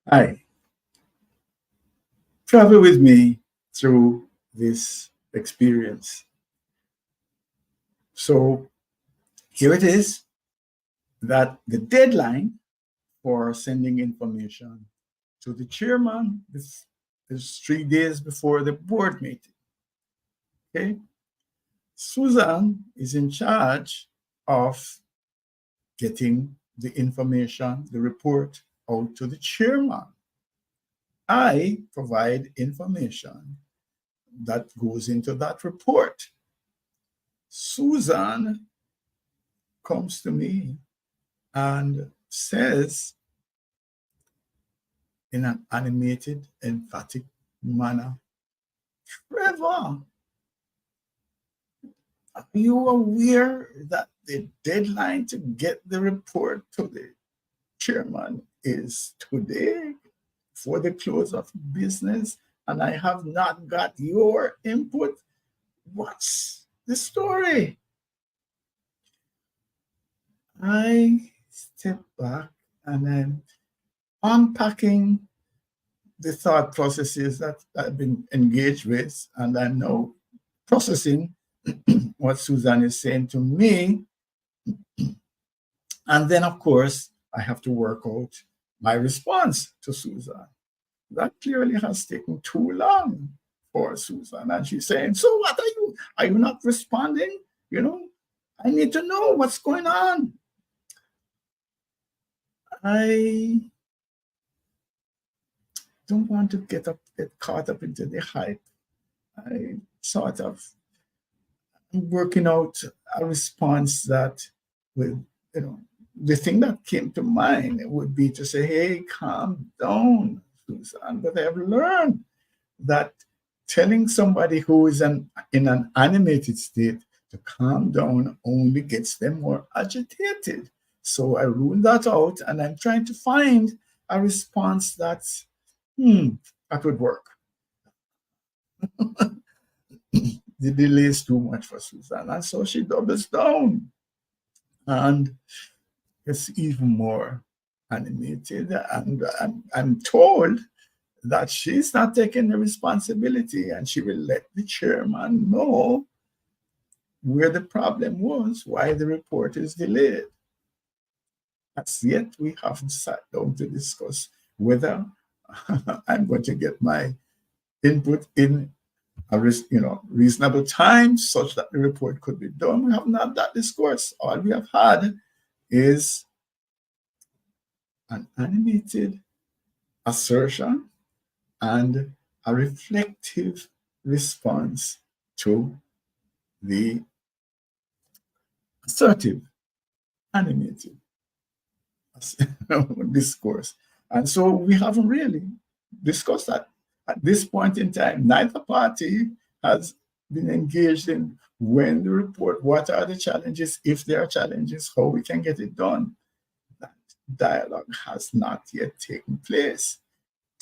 Hi, travel with me through this experience. So here it is that the deadline for sending information to the chairman is 3 days before the board meeting. Okay. Susan is in charge of getting the information, the report out to the chairman. I provide information that goes into that report. Susan comes to me and says in an animated, emphatic manner, Trevor, are you aware that the deadline to get the report to the chairman is today for the close of business? And I have not got your input. What's the story? I step back and I'm unpacking the thought processes that I've been engaged with, and I'm now processing what Susan is saying to me. And then, of course, I have to work out my response to Susan. That clearly has taken too long for Susan. And she's saying, so what are you? Are you not responding? You know, I need to know what's going on. I don't want to get caught up into the hype. I sort of working out a response that with the thing that came to mind would be to say, hey, calm down, Susan. But I've learned that telling somebody who is in an animated state to calm down only gets them more agitated. So I ruled that out, and I'm trying to find a response that would work. The delay is too much for Susan, and so she doubles down, and it's even more animated. And I'm told that she's not taking the responsibility, and she will let the chairman know where the problem was, why the report is delayed. As yet, we haven't sat down to discuss whether I'm going to get my input in a reasonable time such that the report could be done. We haven't had that discourse. All we have had is an animated assertion and a reflective response to the assertive, animated discourse. And so we haven't really discussed that. At this point in time, neither party has been engaged in when the report, what are the challenges, if there are challenges, how we can get it done. That dialogue has not yet taken place.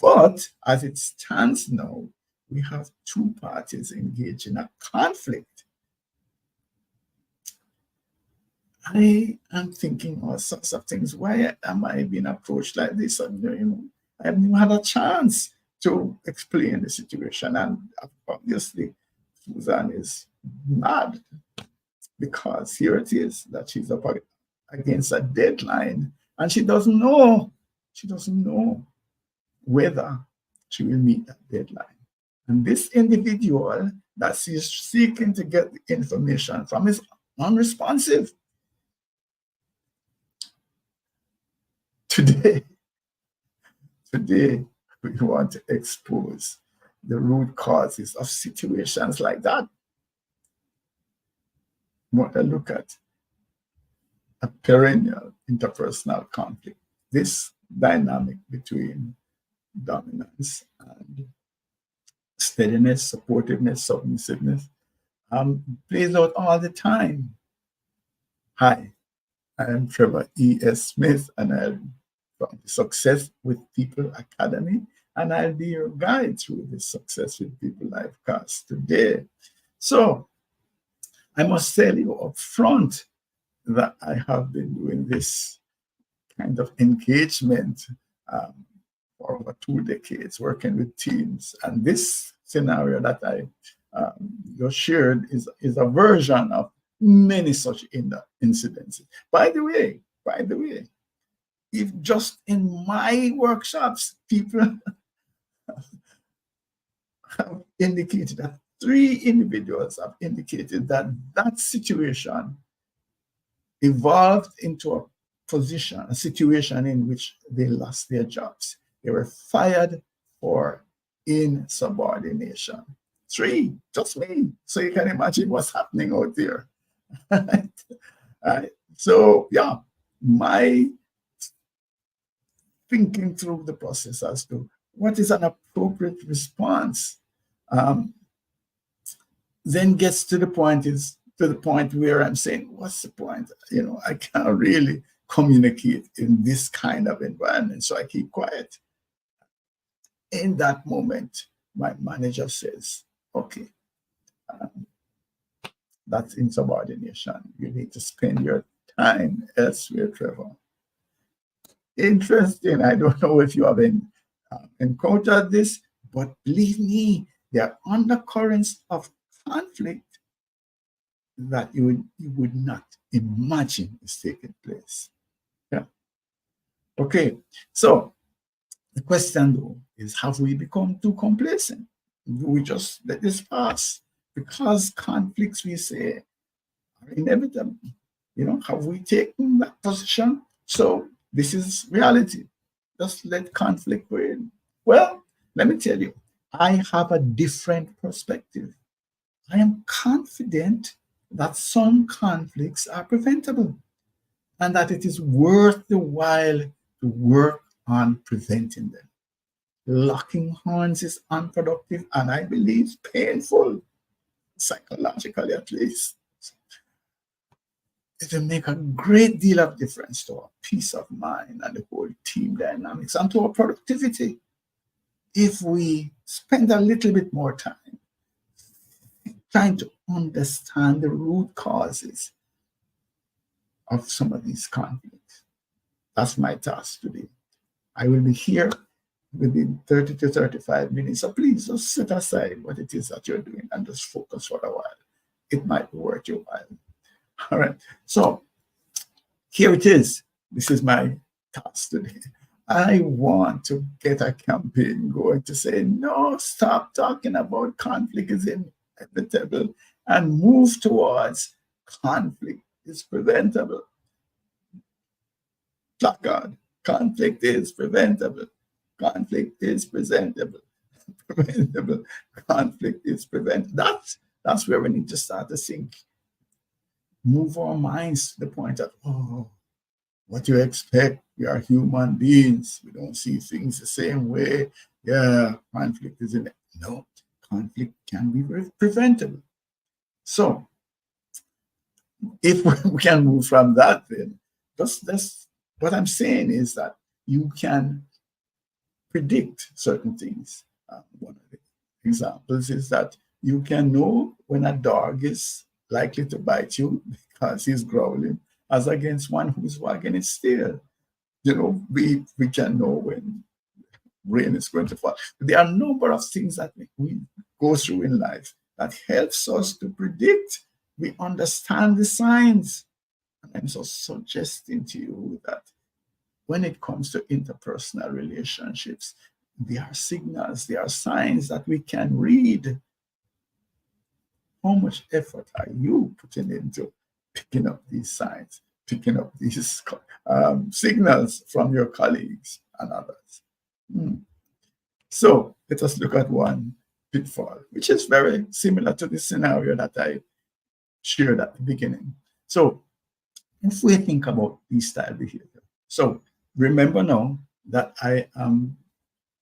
But as it stands now, we have two parties engaged in a conflict. I am thinking all sorts of things. Why am I being approached like this? I haven't even had a chance to explain the situation. And obviously, Susan is mad because here it is that she's up against a deadline, and she doesn't know whether she will meet that deadline. And this individual that she's seeking to get the information from is unresponsive. Today, we want to expose the root causes of situations like that. We want to look at a perennial interpersonal conflict. This dynamic between dominance and steadiness, supportiveness, submissiveness plays out all the time. Hi, I am Trevor E.S. Smith, and I'm from the Success with People Academy, and I'll be your guide through the Success with People live cast today. So I must tell you up front that I have been doing this kind of engagement for for over 2 decades working with teams. And this scenario that I just shared is a version of many such incidents. By the way, if just in my workshops, people have indicated that 3 individuals have indicated that that situation evolved into a situation in which they lost their jobs. They were fired for insubordination. 3, just me. So you can imagine what's happening out there. Right? So yeah, my thinking through the process as to what is an appropriate response then gets to the point where I'm saying, what's the point? I can't really communicate in this kind of environment, so I keep quiet. In that moment, my manager says, okay, that's insubordination. You need to spend your time elsewhere, Trevor. Interesting. I don't know if you have encountered this, but believe me, there are undercurrents of conflict that you would not imagine is taking place. Yeah. Okay. So the question though is, have we become too complacent? Do we just let this pass? Because conflicts, we say, are inevitable. Have we taken that position? So this is reality. Just let conflict win. Well, let me tell you, I have a different perspective. I am confident that some conflicts are preventable and that it is worth the while to work on preventing them. Locking horns is unproductive and I believe painful, psychologically at least. It will make a great deal of difference to our peace of mind and the whole team dynamics and to our productivity if we spend a little bit more time trying to understand the root causes of some of these conflicts. That's my task today. I will be here within 30 to 35 minutes. So please just set aside what it is that you're doing and just focus for a while. It might be worth your while. All right. So here it is. This is my task today. I want to get a campaign going to say, no, stop talking about conflict is inevitable and move towards conflict is preventable. Placard, conflict is preventable. Conflict is preventable. Preventable. Conflict is preventable. That's where we need to start to think. Move our minds to the point of, what you expect? We are human beings. We don't see things the same way. Yeah, conflict is in it. No, conflict can be preventable. So, if we can move from that, then that's what I'm saying is that you can predict certain things. One of the examples is that you can know when a dog is likely to bite you because he's growling, as against one who's wagging its tail. We can know when rain is going to fall. There are a number of things that we go through in life that helps us to predict. We understand the signs. And I'm so suggesting to you that when it comes to interpersonal relationships, there are signals, there are signs that we can read. How much effort are you putting into picking up these signs, picking up these signals from your colleagues and others? So let us look at one pitfall, which is very similar to the scenario that I shared at the beginning. So if we think about these style behavior, so remember now that I am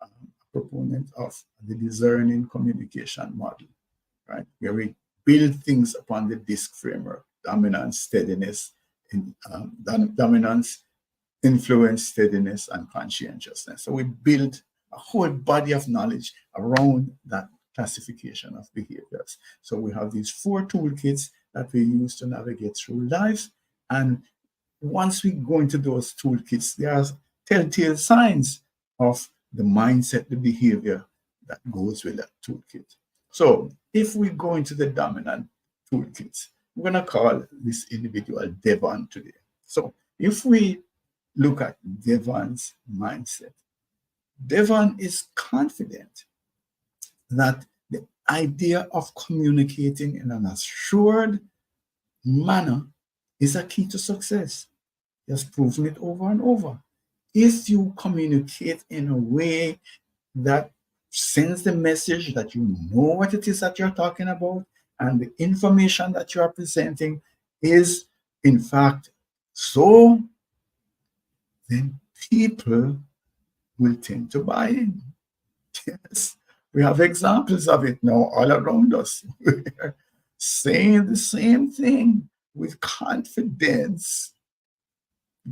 a proponent of the discerning communication model, right? Where we build things upon the DISC framework: dominance, steadiness, dominance, influence, steadiness, and conscientiousness. So we build a whole body of knowledge around that classification of behaviors. So we have these 4 toolkits that we use to navigate through life. And once we go into those toolkits, there are telltale signs of the mindset, the behavior that goes with that toolkit. So if we go into the dominant toolkits, we're going to call this individual Devon today. So if we look at Devon's mindset, Devon is confident that the idea of communicating in an assured manner is a key to success. He has proven it over and over. If you communicate in a way that sends the message that you know what it is that you're talking about, and the information that you are presenting is, in fact, so, then people will tend to buy in. Yes, we have examples of it now all around us. We're saying the same thing with confidence,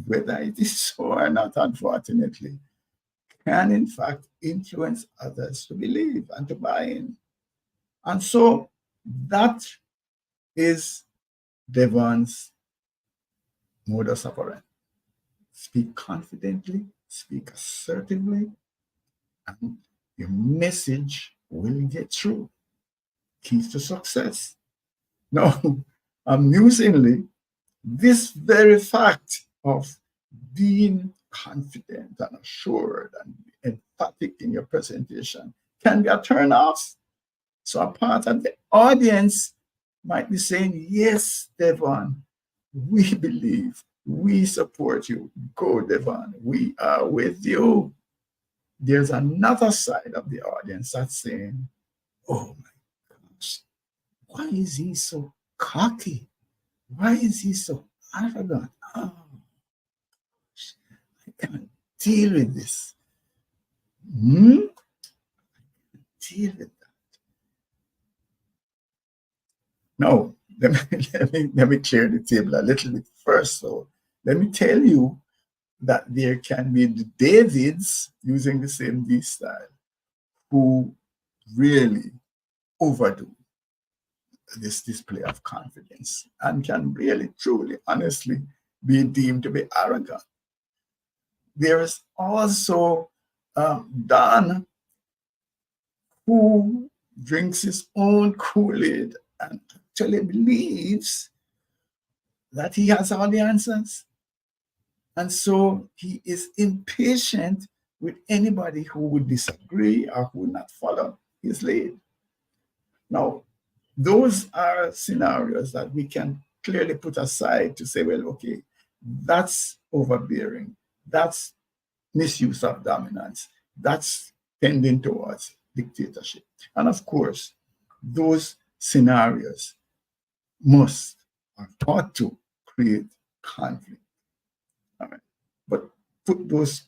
whether it is so or not, unfortunately, can in fact influence others to believe and to buy in. And so that is Devon's modus operandi. Speak confidently, speak assertively, and your message will get through. Keys to success. Now, amusingly, this very fact of being confident and assured and emphatic in your presentation can be a turn off. So a part of the audience might be saying, yes, Devon, we believe, we support you. Go, Devon, we are with you. There's another side of the audience that's saying, oh my gosh, why is he so cocky? Why is he so arrogant? Oh, I can't deal with this. Deal with that. Now, let me clear the table a little bit first. So let me tell you that there can be the Davids using the same D style who really overdo this display of confidence and can really, truly, honestly be deemed to be arrogant. There is also Don, who drinks his own Kool-Aid and actually believes that he has all the answers. And so he is impatient with anybody who would disagree or who would not follow his lead. Now, those are scenarios that we can clearly put aside to say, well, okay, that's overbearing. That's misuse of dominance. That's tending towards dictatorship. And of course, those scenarios must or ought to create conflict. All right. But put those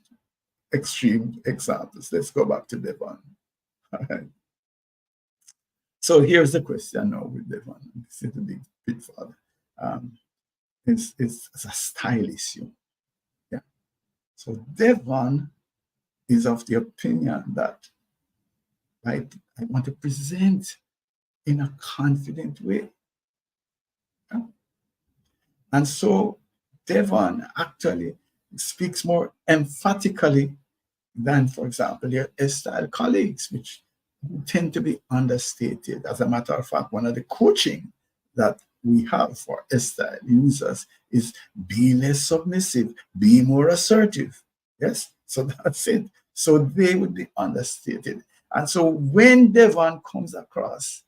extreme examples. Let's go back to Devon. All right. So here's the question now with Devon. This is the big pitfall. It's a style issue. Yeah. So Devon is of the opinion that I want to present in a confident way. Yeah? And so Devon actually speaks more emphatically than, for example, your S-style colleagues, which tend to be understated. As a matter of fact, one of the coaching that we have for S-style users is be less submissive, be more assertive. Yes, so that's it. So they would be understated. And so when Devon comes across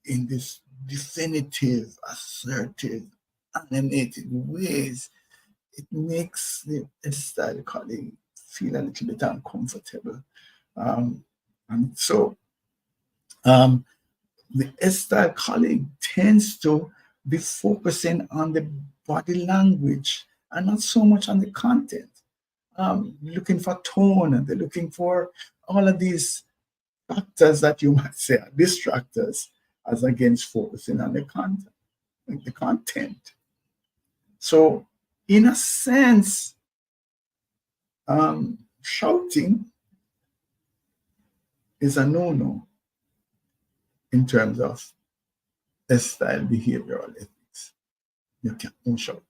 in this definitive, assertive, animated ways, it makes the S-style colleague feel a little bit uncomfortable. And so the S-style colleague tends to be focusing on the body language and not so much on the content. Looking for tone, and they're looking for all of these factors that you might say are distractors, as against focusing on the content. So, in a sense, shouting is a no-no in terms of S-style behavioral ethics. You can't shout.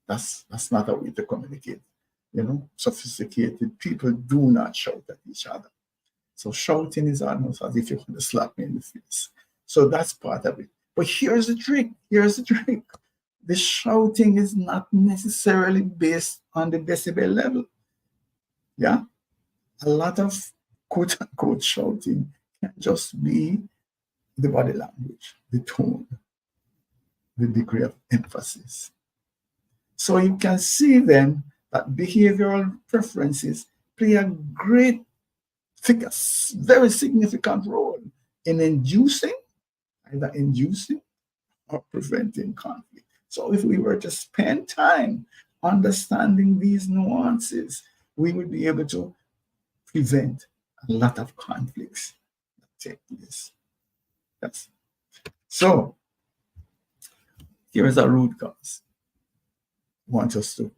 That's not a way to communicate. sophisticated people do not shout at each other. So shouting is almost as if you're going to slap me in the face. So that's part of it. But here's the trick. Here's the trick. The shouting is not necessarily based on the decibel level. Yeah. A lot of quote unquote shouting can just be the body language, the tone, the degree of emphasis. So you can see then that behavioral preferences play a very significant role in either inducing or preventing conflict. So if we were to spend time understanding these nuances, we would be able to prevent a lot of conflicts that take place. Yes. So here is a root cause. I want us to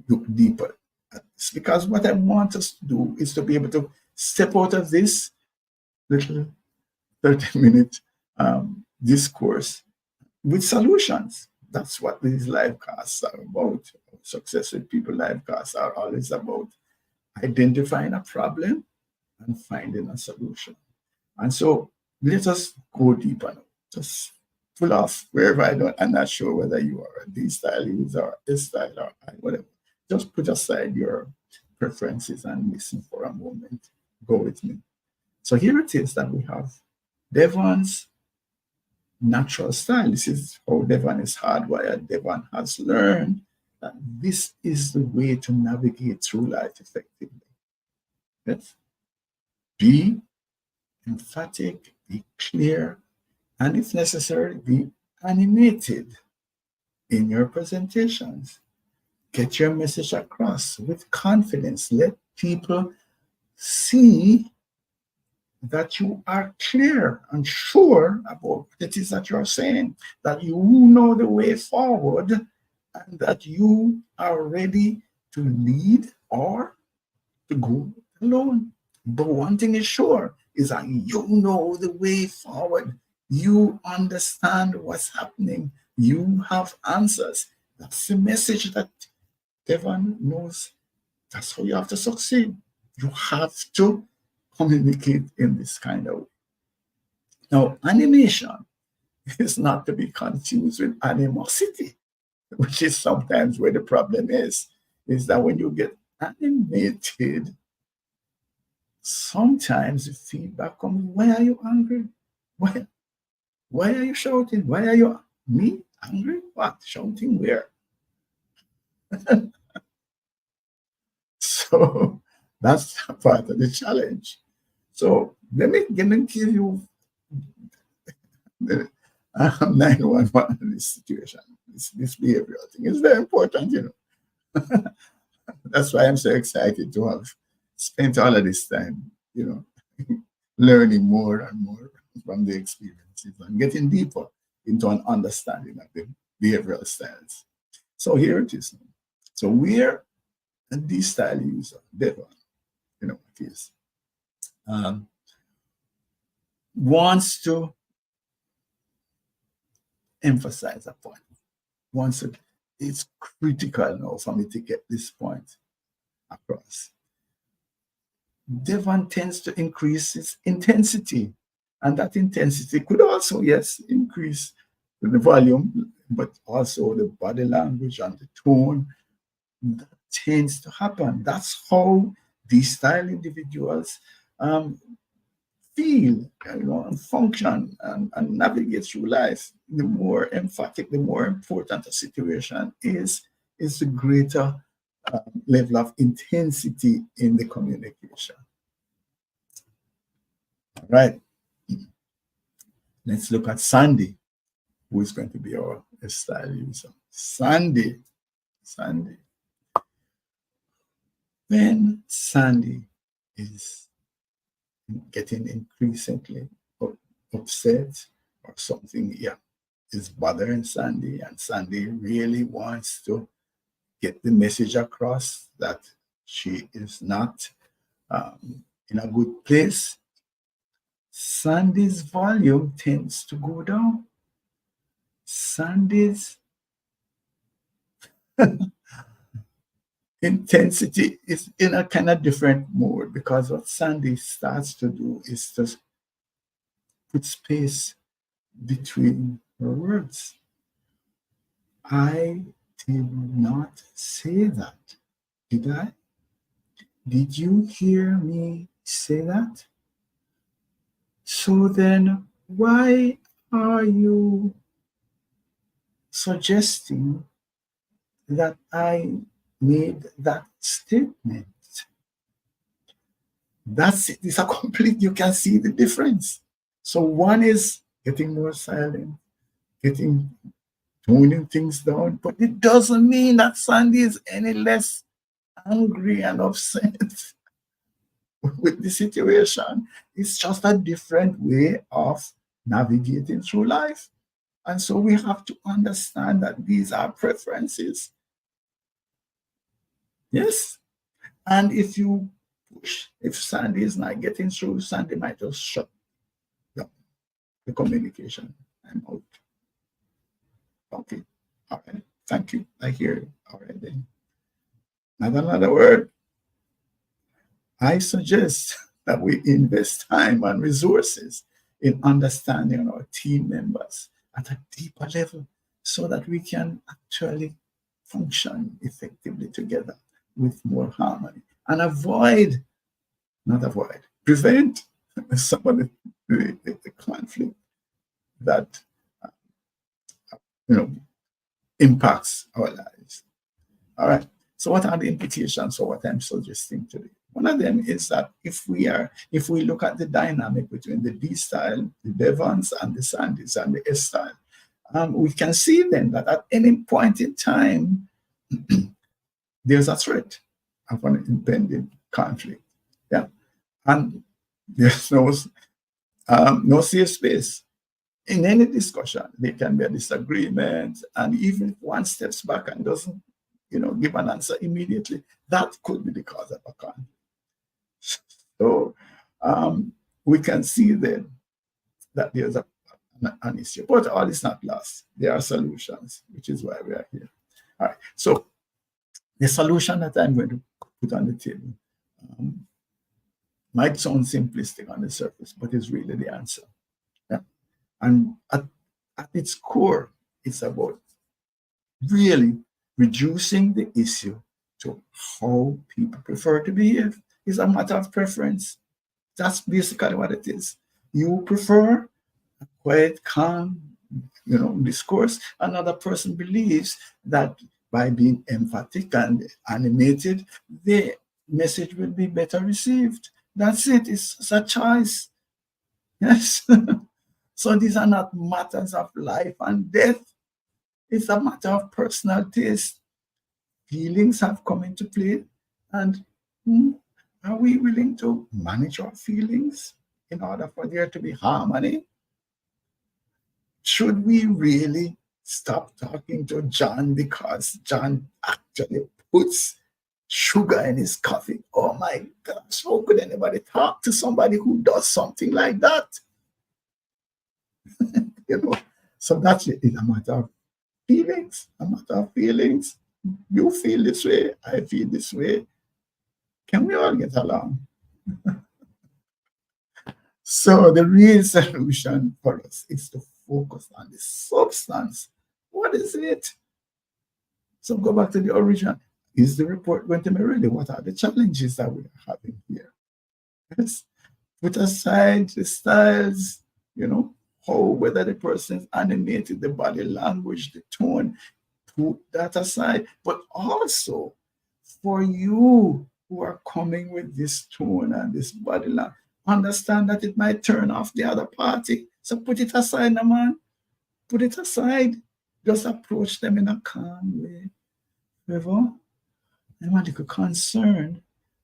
look deeper at this, because what I want us to do is to be able to step out of this little 30-minute discourse with solutions. That's what these live casts are about. Success with People live casts are always about identifying a problem and finding a solution. And so let us go deeper now. Just pull off wherever I'm not sure whether you are a D style user or S style or whatever. Just put aside your preferences and listen for a moment. Go with me. So here it is that we have Devon's natural style. This is how Devon is hardwired. Devon has learned that this is the way to navigate through life effectively. Yes? Be emphatic, be clear, and if necessary, be animated in your presentations. Get your message across with confidence. Let people see that you are clear and sure about what it is that you're saying, that you know the way forward, and that you are ready to lead or to go alone. But one thing is sure is that you know the way forward. You understand what's happening. You have answers. That's the message that Devon knows. That's how you have to succeed. You have to communicate in this kind of way. Now, animation is not to be confused with animosity, which is sometimes where the problem is that when you get animated, sometimes the feedback comes, why are you angry? Why are you shouting? Why are you me angry? What? Shouting where? So that's part of the challenge. So let me give you the 911 in this situation. This behavioral thing is very important, That's why I'm so excited to have spent all of this time, learning more and more from the experiences and getting deeper into an understanding of the behavioral styles. So here it is. So we're a D style user, Devon, it is, wants to emphasize a point. It's critical now for me to get this point across. Devon tends to increase its intensity, and that intensity could also, yes, increase the volume, but also the body language and the tone. That tends to happen. That's how these style individuals feel, and function and navigate through life. The more emphatic, the more important a situation is the greater level of intensity in the communication. All right. Let's look at Sandy, who is going to be our style user. Sandy. When Sandy is getting increasingly upset or something, is bothering Sandy, and Sandy really wants to get the message across that she is not in a good place, Sandy's volume tends to go down. Sandy's intensity is in a kind of different mode, because what Sandy starts to do is to put space between her words. I did not say that, did I? Did you hear me say that? So then, why are you suggesting that I made that statement? That's it. It's a complete, you can see the difference. So one is getting more silent, getting toning things down, but it doesn't mean that Sandy is any less angry and upset with the situation. It's just a different way of navigating through life. And so we have to understand that these are preferences. Yes. And if you push, if Sandy is not getting through, Sandy might just shut down the communication. I'm out. Okay. All right. Thank you. I hear you. All right then. Not another word. I suggest that we invest time and resources in understanding our team members at a deeper level so that we can actually function effectively together with more harmony and prevent some of the conflict that you know impacts our lives. All right. So what are the implications for what I'm suggesting today? One of them is that if we look at the dynamic between the D style, the Devons, and the Sandys and the S style, we can see then that at any point in time, there's a threat of an impending conflict. Yeah. And there's no safe space. In any discussion, there can be a disagreement, and even if one steps back and doesn't, give an answer immediately, that could be the cause of a conflict. So we can see then that there's an issue, but all is not lost. There are solutions, which is why we are here. All right. So the solution that I'm going to put on the table might sound simplistic on the surface, but it's really the answer. Yeah. And at its core, it's about really reducing the issue to how people prefer to behave. It's a matter of preference. That's basically what it is. You prefer a quiet, calm, discourse. Another person believes that by being emphatic and animated, the message will be better received. That's it. It's a choice. Yes. So these are not matters of life and death. It's a matter of personal taste. Feelings have come into play, and are we willing to manage our feelings in order for there to be harmony? Should we really stop talking to John because John actually puts sugar in his coffee? Oh my gosh, how could anybody talk to somebody who does something like that? So that's it. It's a matter of feelings, a matter of feelings. You feel this way, I feel this way. Can we all get along? So the real solution for us is to focus on the substance. What is it? So go back to the origin. Is the report going to be ready? What are the challenges that we are having here? Yes. Put aside the styles, whether the person's animated, the body language, the tone, put that aside. But also for you who are coming with this tone and this body language, understand that it might turn off the other party. So put it aside, no man. Put it aside. Just approach them in a calm way. However, I'm a little concerned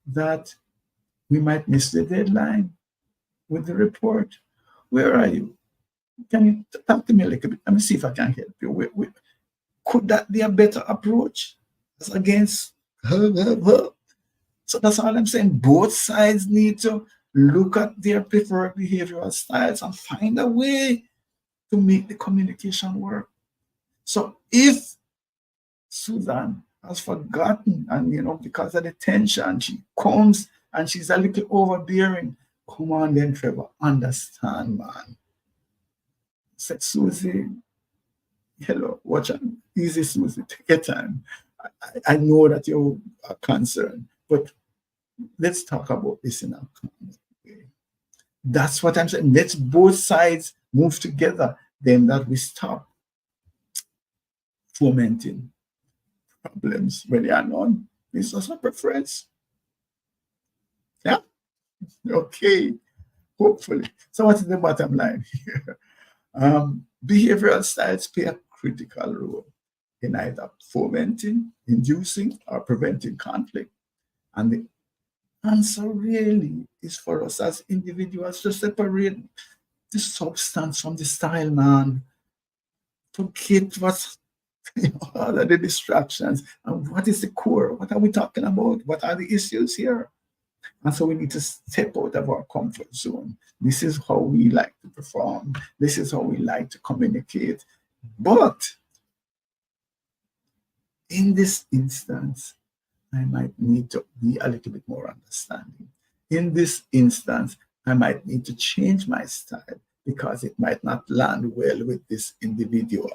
that we might miss the deadline with the report. Where are you? Can you talk to me a little bit? Let me see if I can help you. Could that be a better approach as against her? So that's all I'm saying. Both sides need to look at their preferred behavioral styles and find a way to make the communication work. So if Susan has forgotten, and because of the tension, she comes and she's a little overbearing. Come on, then, Trevor, understand, man. Said Susie, hello, watch out. Easy, Susie, take your time. I know that you are concerned, but let's talk about this in a calm way. That's what I'm saying. Let's both sides move together. Then that we stop fomenting problems when they are none. It's just a preference. Yeah. Okay. Hopefully. So what is the bottom line here? Behavioral styles play a critical role in either fomenting, inducing, or preventing conflict. And the answer really is for us as individuals to separate the substance from the style, man. Forget what's all of the distractions and what is the core. What are we talking about? What are the issues here? And so we need to step out of our comfort zone. This is how we like to perform. This is how we like to communicate. But in this instance, I might need to be a little bit more understanding. In this instance, I might need to change my style because it might not land well with this individual.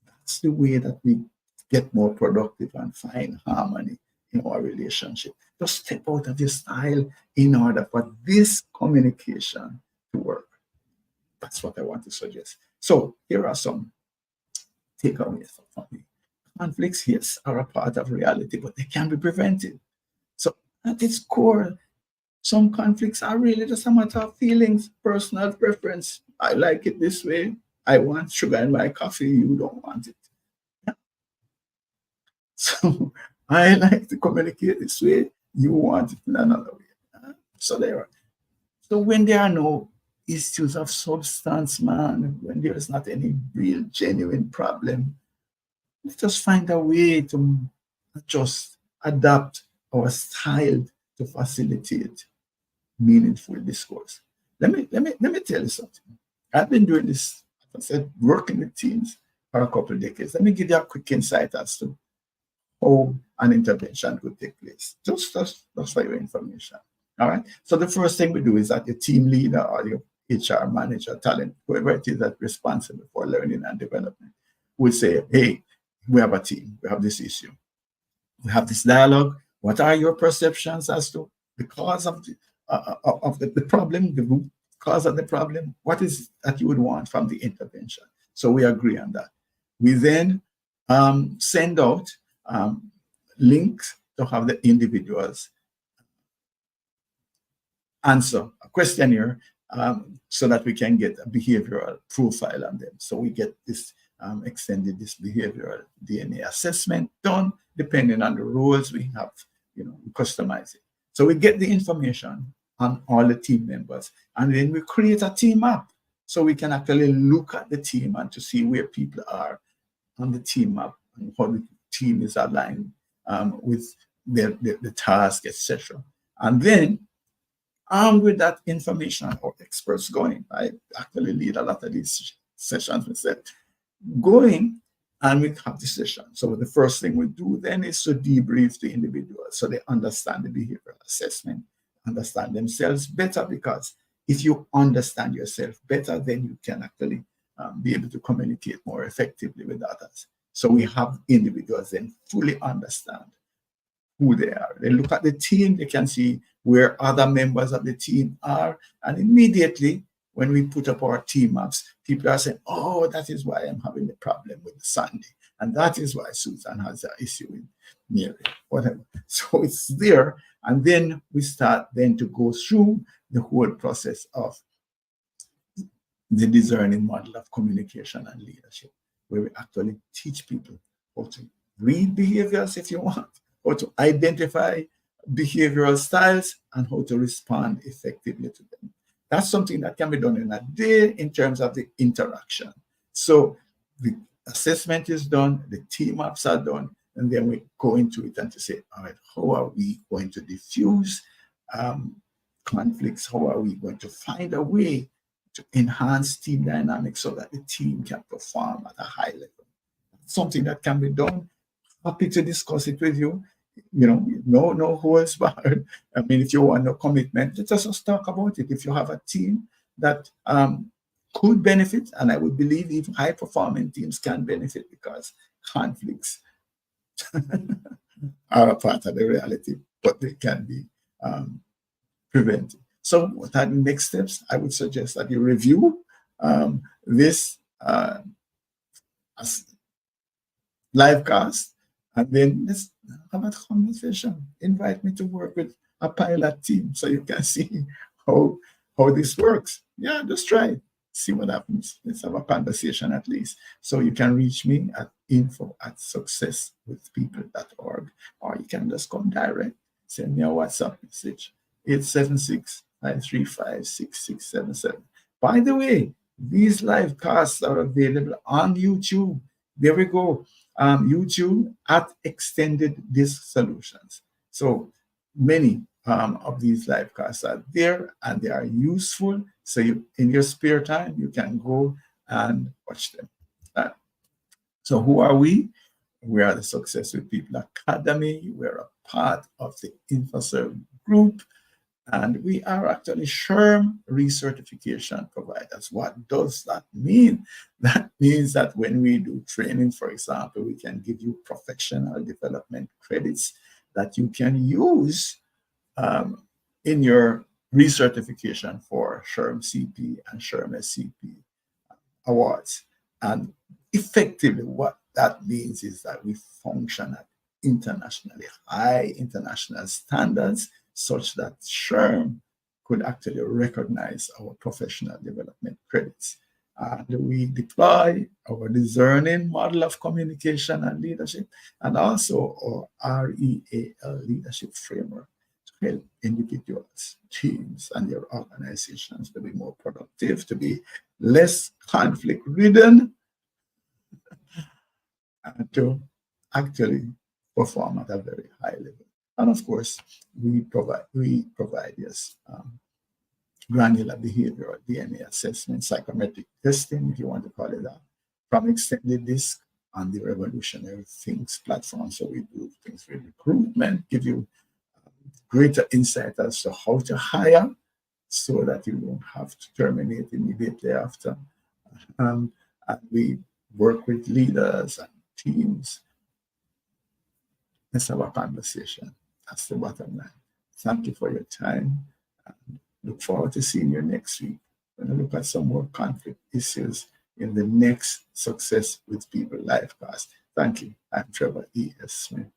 That's the way that we get more productive and find harmony in our relationship. Just step out of your style in order for this communication to work. That's what I want to suggest. So here are some takeaways from me. Conflicts, yes, are a part of reality, but they can be prevented. So at its core, some conflicts are really just a matter of feelings, personal preference. I like it this way. I want sugar in my coffee. You don't want it. Yeah. So I like to communicate this way. You want it in another way. So there are. So when there are no issues of substance, man, when there is not any real genuine problem, let's just find a way to just adapt our style to facilitate meaningful discourse. Let me tell you something. I've been doing this, as I said, working with teams for a couple of decades. Let me give you a quick insight as to how an intervention could take place. Just for your information. All right. So the first thing we do is that your team leader or your HR manager, talent, whoever it is that's responsible for learning and development, will say, hey, we have a team, we have this issue, we have this dialogue. What are your perceptions as to the cause of the problem, the root cause of the problem? What is that you would want from the intervention? So we agree on that. We then send out links to have the individuals answer a questionnaire so that we can get a behavioral profile on them. So we get this extended this behavioral DNA assessment done depending on the roles we have, we customize it. So we get the information on all the team members, and then we create a team map so we can actually look at the team and to see where people are on the team map and how the team is aligned with the task, etc. And then, armed with that information, our experts going, I actually lead a lot of these sessions myself, going and we have the session. So the first thing we do then is to debrief the individual so they understand the behavioral assessment, understand themselves better, because if you understand yourself better, then you can actually be able to communicate more effectively with others. So we have individuals then fully understand who they are. They look at the team, they can see where other members of the team are, and immediately when we put up our team maps, people are saying, oh, that is why I'm having the problem with Sandy. And that is why Susan has an issue with Mary, whatever. So it's there. And then we start then to go through the whole process of the discerning model of communication and leadership, where we actually teach people how to read behaviors, if you want, how to identify behavioral styles, and how to respond effectively to them. That's something that can be done in a day in terms of the interaction. So the assessment is done, the team maps are done, and then we go into it and to say, all right, how are we going to diffuse conflicts? How are we going to find a way to enhance team dynamics so that the team can perform at a high level? Something that can be done happy to discuss it with you. You know, no holds barred. I mean, if you want no commitment, let us just talk about it. If you have a team that could benefit, and I would believe even high performing teams can benefit because conflicts are a part of the reality, but they can be um, prevented. So, what are the next steps? I would suggest that you review this as live cast, and then let's have a conversation. Invite me to work with a pilot team so you can see how how this works. Yeah, just try it. See what happens. Let's have a conversation at least. So you can reach me at info@successwithpeople.org, or you can just come direct. Send me a WhatsApp message, 876-535-6677. By the way, these live casts are available on YouTube. There we go. YouTube at Extended Disk Solutions. So many of these live casts are there and they are useful. So you, in your spare time, you can go and watch them. Uh, so who are we? We are the Success with People Academy. We're a part of the InfoServe group, and we are actually SHRM recertification providers. What does that mean? That means that when we do training, for example, we can give you professional development credits that you can use um, in your recertification for SHRM CP and SHRM SCP awards. And effectively, what that means is that we function at internationally high international standards, such that SHRM could actually recognize our professional development credits. And we deploy our discerning model of communication and leadership, and also our REAL leadership framework to help individuals, teams, and their organizations to be more productive, to be less conflict ridden, and to actually perform at a very high level. And of course, we provide yes, granular behavioral DNA assessment, psychometric testing, if you want to call it that, from Extended Disk on the Revolutionary Things platform. So we do things with recruitment, give you greater insight as to how to hire so that you don't have to terminate immediately after. And we work with leaders and teams. Let's have a conversation. That's the bottom line. Thank you for your time. And look forward to seeing you next week. We're going to look at some more conflict issues in the next Success with People live class. Thank you. I'm Trevor E. S. Smith.